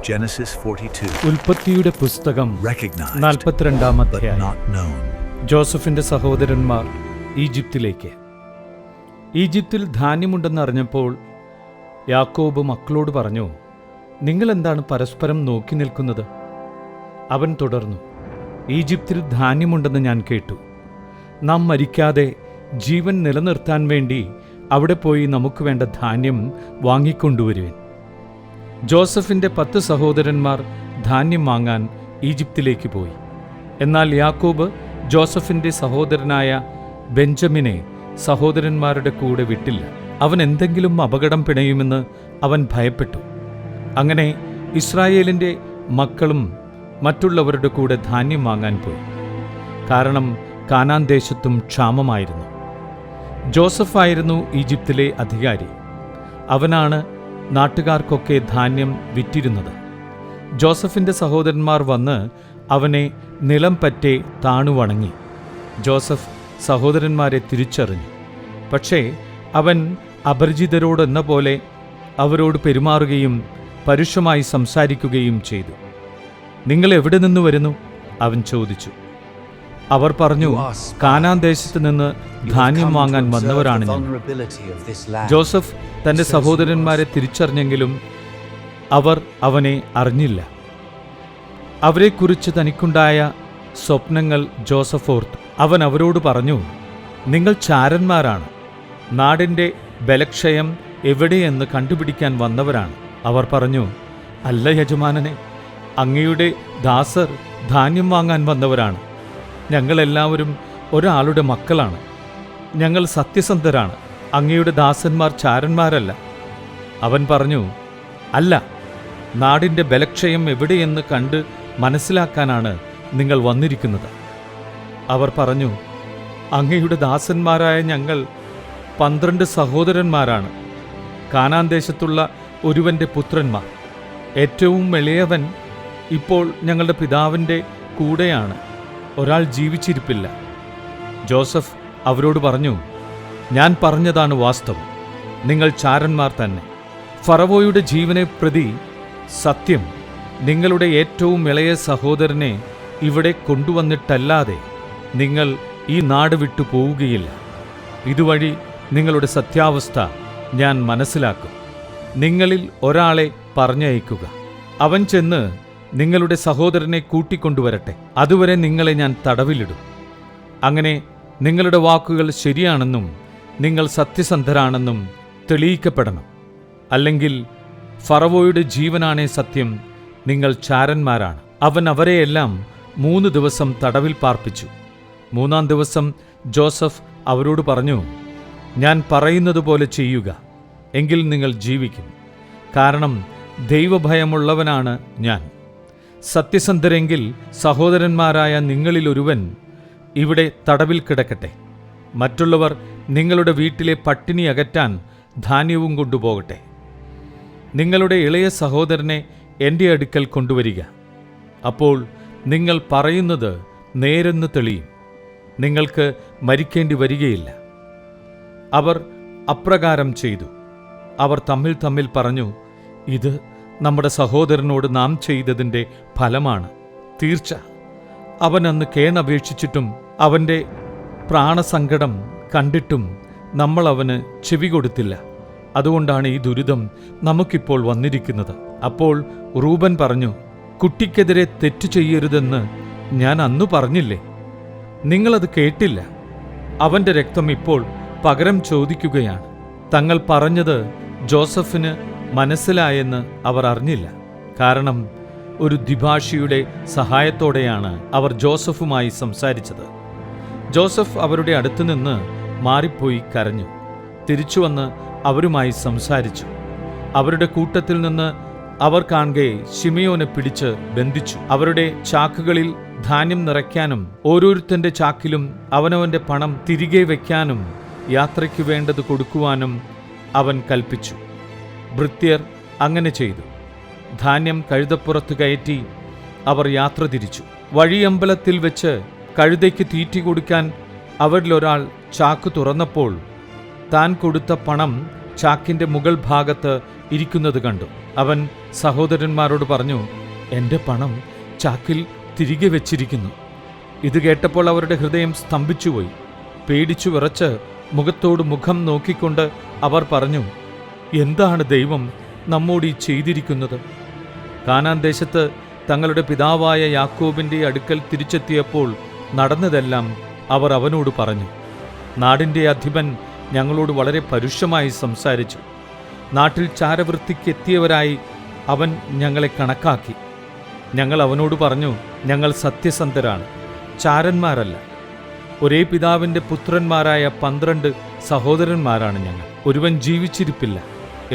Genesis 42. ഉൽപ്പത്തിയുടെ പുസ്തകം Recognized, 42-ാം but അധ്യായം. not known. ജോസഫിന്റെ സഹോദരന്മാർ ഈജിപ്തിലേക്ക്. ഈജിപ്തിൽ ധാന്യമുണ്ടെന്നറിഞ്ഞപ്പോൾ യാക്കോബ് മക്കളോട് പറഞ്ഞു, നിങ്ങൾ എന്താണ് പരസ്പരം നോക്കി നിൽക്കുന്നത്? അവൻ തുടർന്നു, ഈജിപ്തിൽ ധാന്യമുണ്ടെന്ന് ഞാൻ കേട്ടു. നാം മരിക്കാതെ ജീവൻ നിലനിർത്താൻ വേണ്ടി അവിടെ പോയി നമുക്ക് വേണ്ട ധാന്യം വാങ്ങിക്കൊണ്ടുവരുവേൻ. ജോസഫിന്റെ 10 സഹോദരന്മാർ ധാന്യം വാങ്ങാൻ ഈജിപ്തിലേക്ക് പോയി. എന്നാൽ യാക്കോബ് ജോസഫിന്റെ സഹോദരനായ ബെഞ്ചമിനെ സഹോദരന്മാരുടെ കൂടെ വിട്ടില്ല. അവൻ എന്തെങ്കിലും അപകടം പിണയുമെന്ന് അവൻ ഭയപ്പെട്ടു. അങ്ങനെ ഇസ്രായേലിന്റെ മക്കളും മറ്റുള്ളവരുടെ കൂടെ ധാന്യം വാങ്ങാൻ പോയി. കാരണം കാനാൻ ദേശത്തും ക്ഷാമമായിരുന്നു. ജോസഫായിരുന്നു ഈജിപ്തിലെ അധികാരി. അവനാണ് നാട്ടുകാർക്കൊക്കെ ധാന്യം വിറ്റിരുന്നത്. ജോസഫിന്റെ സഹോദരന്മാർ വന്ന് അവനെ നിലം പറ്റെ താണുവണങ്ങി. ജോസഫ് സഹോദരന്മാരെ തിരിച്ചറിഞ്ഞു. പക്ഷേ അവൻ അപരിചിതരോടെന്ന പോലെ അവരോട് പെരുമാറുകയും പരുഷമായി സംസാരിക്കുകയും ചെയ്തു. നിങ്ങൾ എവിടെ നിന്ന് വരുന്നു? അവൻ ചോദിച്ചു. അവർ പറഞ്ഞു, കാനാൻ ദേശത്ത് നിന്ന് ധാന്യം വാങ്ങാൻ വന്നവരാണ് ഞങ്ങൾ. ജോസഫ് തന്റെ സഹോദരന്മാരെ തിരിച്ചറിഞ്ഞെങ്കിലും അവർ അവനെ അറിഞ്ഞില്ല. അവരെക്കുറിച്ച് തനിക്കുണ്ടായ സ്വപ്നങ്ങൾ ജോസഫ് ഓർത്തു. അവൻ അവരോട് പറഞ്ഞു, നിങ്ങൾ ചാരന്മാരാണ്, നാടിൻ്റെ ബലക്ഷയം എവിടെയെന്ന് കണ്ടുപിടിക്കാൻ വന്നവരാണ്. അവർ പറഞ്ഞു, അല്ല യജമാനനെ, അങ്ങയുടെ ദാസർ ധാന്യം വാങ്ങാൻ വന്നവരാണ്. ഞങ്ങളെല്ലാവരും ഒരാളുടെ മക്കളാണ്. ഞങ്ങൾ സത്യസന്ധരാണ്. അങ്ങയുടെ ദാസന്മാർ ചാരന്മാരല്ല. അവൻ പറഞ്ഞു, അല്ല, നാടിൻ്റെ ബലക്ഷയം എവിടെയെന്ന് കണ്ട് മനസ്സിലാക്കാനാണ് നിങ്ങൾ വന്നിരിക്കുന്നത്. അവർ പറഞ്ഞു, അങ്ങയുടെ ദാസന്മാരായ ഞങ്ങൾ 12 സഹോദരന്മാരാണ്. കാനാൻ ദേശത്തുള്ള ഒരുവന്റെ പുത്രന്മാർ. ഏറ്റവും ഇളയവൻ ഇപ്പോൾ ഞങ്ങളുടെ പിതാവിൻ്റെ കൂടെയാണ്. ഒരാൾ ജീവിച്ചിരിപ്പില്ല. ജോസഫ് അവരോട് പറഞ്ഞു, ഞാൻ പറഞ്ഞതാണ് വാസ്തവം. നിങ്ങൾ ചാരന്മാർ തന്നെ. ഫറവോയുടെ ജീവനെ പ്രതി സത്യം, നിങ്ങളുടെ ഏറ്റവും ഇളയ സഹോദരനെ ഇവിടെ കൊണ്ടുവന്നിട്ടല്ലാതെ നിങ്ങൾ ഈ നാട് വിട്ടു പോവുകയില്ല. ഇതുവഴി നിങ്ങളുടെ സത്യാവസ്ഥ ഞാൻ മനസ്സിലാക്കും. നിങ്ങളിൽ ഒരാളെ പറഞ്ഞയക്കുക. അവൻ ചെന്ന് നിങ്ങളുടെ സഹോദരനെ കൂട്ടിക്കൊണ്ടുവരട്ടെ. അതുവരെ നിങ്ങളെ ഞാൻ തടവിലിടും. അങ്ങനെ നിങ്ങളുടെ വാക്കുകൾ ശരിയാണെന്നും നിങ്ങൾ സത്യസന്ധരാണെന്നും തെളിയിക്കപ്പെടണം. അല്ലെങ്കിൽ ഫറവോയുടെ ജീവനാണേ സത്യം, നിങ്ങൾ ചാരന്മാരാണ്. അവൻ അവരെയെല്ലാം 3 ദിവസം തടവിൽ പാർപ്പിച്ചു. 3-ാം ദിവസം ജോസഫ് അവരോട് പറഞ്ഞു, ഞാൻ പറയുന്നതുപോലെ ചെയ്യുക, എങ്കിൽ നിങ്ങൾ ജീവിക്കും. കാരണം ദൈവഭയമുള്ളവനാണ് ഞാൻ. സത്യസന്ധരെങ്കിൽ സഹോദരന്മാരായ നിങ്ങളിലൊരുവൻ ഇവിടെ തടവിൽ കിടക്കട്ടെ. മറ്റുള്ളവർ നിങ്ങളുടെ വീട്ടിലെ പട്ടിണി അകറ്റാൻ ധാന്യവും കൊണ്ടുപോകട്ടെ. നിങ്ങളുടെ ഇളയ സഹോദരനെ എൻ്റെ അടുക്കൽ കൊണ്ടുവരിക. അപ്പോൾ നിങ്ങൾ പറയുന്നത് നേരെന്ന് തെളിയും. നിങ്ങൾക്ക് മരിക്കേണ്ടി വരികയില്ല. അവർ അപ്രകാരം ചെയ്തു. അവർ തമ്മിൽ പറഞ്ഞു, ഇത് നമ്മുടെ സഹോദരനോട് നാം ചെയ്തതിൻ്റെ ഫലമാണ്. തീർച്ച അവൻ അന്ന് കേണപേക്ഷിച്ചിട്ടും അവൻ്റെ പ്രാണസങ്കടം കണ്ടിട്ടും നമ്മൾ അവന് ചെവി കൊടുത്തില്ല. അതുകൊണ്ടാണ് ഈ ദുരിതം നമുക്കിപ്പോൾ വന്നിരിക്കുന്നത്. അപ്പോൾ റൂബൻ പറഞ്ഞു, കുട്ടിക്കെതിരെ തെറ്റു ചെയ്യരുതെന്ന് ഞാൻ അന്നു പറഞ്ഞില്ലേ? നിങ്ങളത് കേട്ടില്ല. അവൻ്റെ രക്തം ഇപ്പോൾ പകരം ചോദിക്കുകയാണ്. തങ്ങൾ പറഞ്ഞത് ജോസഫിന് മനസ്സിലായെന്ന് അവർ അറിഞ്ഞില്ല. കാരണം ഒരു ദ്വിഭാഷിയുടെ സഹായത്തോടെയാണ് അവർ ജോസഫുമായി സംസാരിച്ചത്. ജോസഫ് അവരുടെ അടുത്തുനിന്ന് മാറിപ്പോയി കരഞ്ഞു. തിരിച്ചുവന്ന് അവരുമായി സംസാരിച്ചു. അവരുടെ കൂട്ടത്തിൽ നിന്ന് അവർ കാണെ ശിമയോനെ പിടിച്ച് ബന്ധിച്ചു. അവരുടെ ചാക്കുകളിൽ ധാന്യം നിറയ്ക്കാനും ഓരോരുത്തന്റെ ചാക്കിലും അവനവന്റെ പണം തിരികെ വയ്ക്കാനും യാത്രയ്ക്ക് വേണ്ടത് കൊടുക്കുവാനും അവൻ കൽപ്പിച്ചു. ഭൃത്യർ അങ്ങനെ ചെയ്തു. ധാന്യം കഴുതപ്പുറത്ത് കയറ്റി അവർ യാത്ര തിരിച്ചു. വഴിയമ്പലത്തിൽ വെച്ച് കഴുതയ്ക്ക് തീറ്റി കൊടുക്കാൻ അവരിലൊരാൾ ചാക്ക് തുറന്നപ്പോൾ താൻ കൊടുത്ത പണം ചാക്കിൻ്റെ മുകൾ ഭാഗത്ത് ഇരിക്കുന്നത് കണ്ടു. അവൻ സഹോദരന്മാരോട് പറഞ്ഞു, എൻ്റെ പണം ചാക്കിൽ തിരികെ വെച്ചിരിക്കുന്നു. ഇത് കേട്ടപ്പോൾ അവരുടെ ഹൃദയം സ്തംഭിച്ചുപോയി. പേടിച്ചു വിറച്ച് മുഖത്തോട് മുഖം നോക്കിക്കൊണ്ട് അവർ പറഞ്ഞു, എന്താണ് ദൈവം നമ്മോട് ഈ ചെയ്തിരിക്കുന്നത്? കാനാൻ ദേശത്ത് തങ്ങളുടെ പിതാവായ യാക്കോബിൻ്റെ അടുക്കൽ തിരിച്ചെത്തിയപ്പോൾ നടന്നതെല്ലാം അവർ അവനോട് പറഞ്ഞു. നാടിൻ്റെ അധിപൻ ഞങ്ങളോട് വളരെ പരുഷമായി സംസാരിച്ചു. നാട്ടിൽ ചാരവൃത്തിക്കെത്തിയവരായി അവൻ ഞങ്ങളെ കണക്കാക്കി. ഞങ്ങൾ അവനോട് പറഞ്ഞു, ഞങ്ങൾ സത്യസന്ധരാണ്, ചാരന്മാരല്ല. ഒരേ പിതാവിൻ്റെ പുത്രന്മാരായ 12 സഹോദരന്മാരാണ് ഞങ്ങൾ. ഒരുവൻ ജീവിച്ചിരിപ്പില്ല.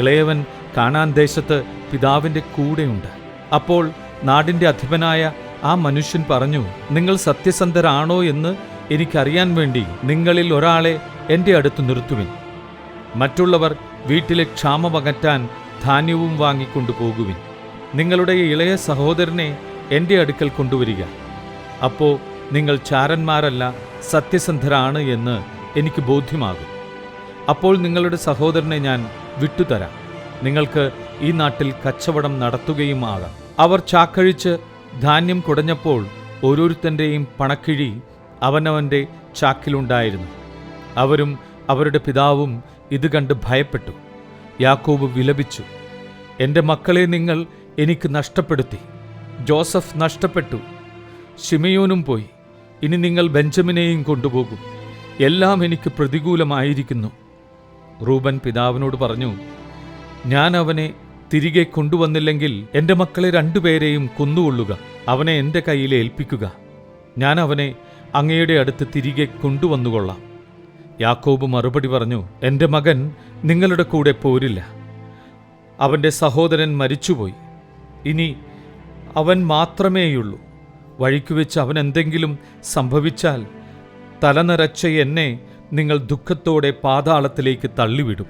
ഇളയവൻ കാനാൻ ദേശത്ത് പിതാവിൻ്റെ കൂടെയുണ്ട്. അപ്പോൾ നാടിൻ്റെ അധിപനായ ആ മനുഷ്യൻ പറഞ്ഞു, നിങ്ങൾ സത്യസന്ധരാണോ എന്ന് എനിക്കറിയാൻ വേണ്ടി നിങ്ങളിൽ ഒരാളെ എൻ്റെ അടുത്ത് നിർത്തുവിൻ. മറ്റുള്ളവർ വീട്ടിലെ ക്ഷാമമകറ്റാൻ ധാന്യവും വാങ്ങിക്കൊണ്ടു പോകുവിൻ. നിങ്ങളുടെ ഇളയ സഹോദരനെ എൻ്റെ അടുക്കൽ കൊണ്ടുവരിക. അപ്പോൾ നിങ്ങൾ ചാരന്മാരല്ല, സത്യസന്ധരാണ് എന്ന് എനിക്ക് ബോധ്യമാകും. അപ്പോൾ നിങ്ങളുടെ സഹോദരനെ ഞാൻ വിട്ടുതരാം. നിങ്ങൾക്ക് ഈ നാട്ടിൽ കച്ചവടം നടത്തുകയും ആകാം. അവർ ചാക്കഴിച്ച് ധാന്യം കുടഞ്ഞപ്പോൾ ഓരോരുത്തൻ്റെയും പണക്കിഴി അവനവൻ്റെ ചാക്കിലുണ്ടായിരുന്നു. അവരും അവരുടെ പിതാവും ഇത് കണ്ട് ഭയപ്പെട്ടു. യാക്കോബ് വിലപിച്ചു, എൻ്റെ മക്കളെ നിങ്ങൾ എനിക്ക് നഷ്ടപ്പെടുത്തി. ജോസഫ് നഷ്ടപ്പെട്ടു, ശിമയോനും പോയി. ഇനി നിങ്ങൾ ബെഞ്ചമിനെയും കൊണ്ടുപോകും. എല്ലാം എനിക്ക് പ്രതികൂലമായിരിക്കുന്നു. റൂബൻ പിതാവിനോട് പറഞ്ഞു, ഞാൻ അവനെ തിരികെ കൊണ്ടുവന്നില്ലെങ്കിൽ എൻ്റെ മക്കളെ 2 പേരെയും കൊന്നുകൊള്ളുക. അവനെ എൻ്റെ കയ്യിൽ ഏൽപ്പിക്കുക. ഞാൻ അവനെ അങ്ങയുടെ അടുത്ത് തിരികെ കൊണ്ടുവന്നുകൊള്ളാം. യാക്കോബ് മറുപടി പറഞ്ഞു, എൻ്റെ മകൻ നിങ്ങളുടെ കൂടെ പോരില്ല. അവൻ്റെ സഹോദരൻ മരിച്ചുപോയി. ഇനി അവൻ മാത്രമേയുള്ളൂ. വഴിക്കുവെച്ച് അവൻ എന്തെങ്കിലും സംഭവിച്ചാൽ തലനരച്ച എന്നെ നിങ്ങൾ ദുഃഖത്തോടെ പാതാളത്തിലേക്ക് തള്ളിവിടും.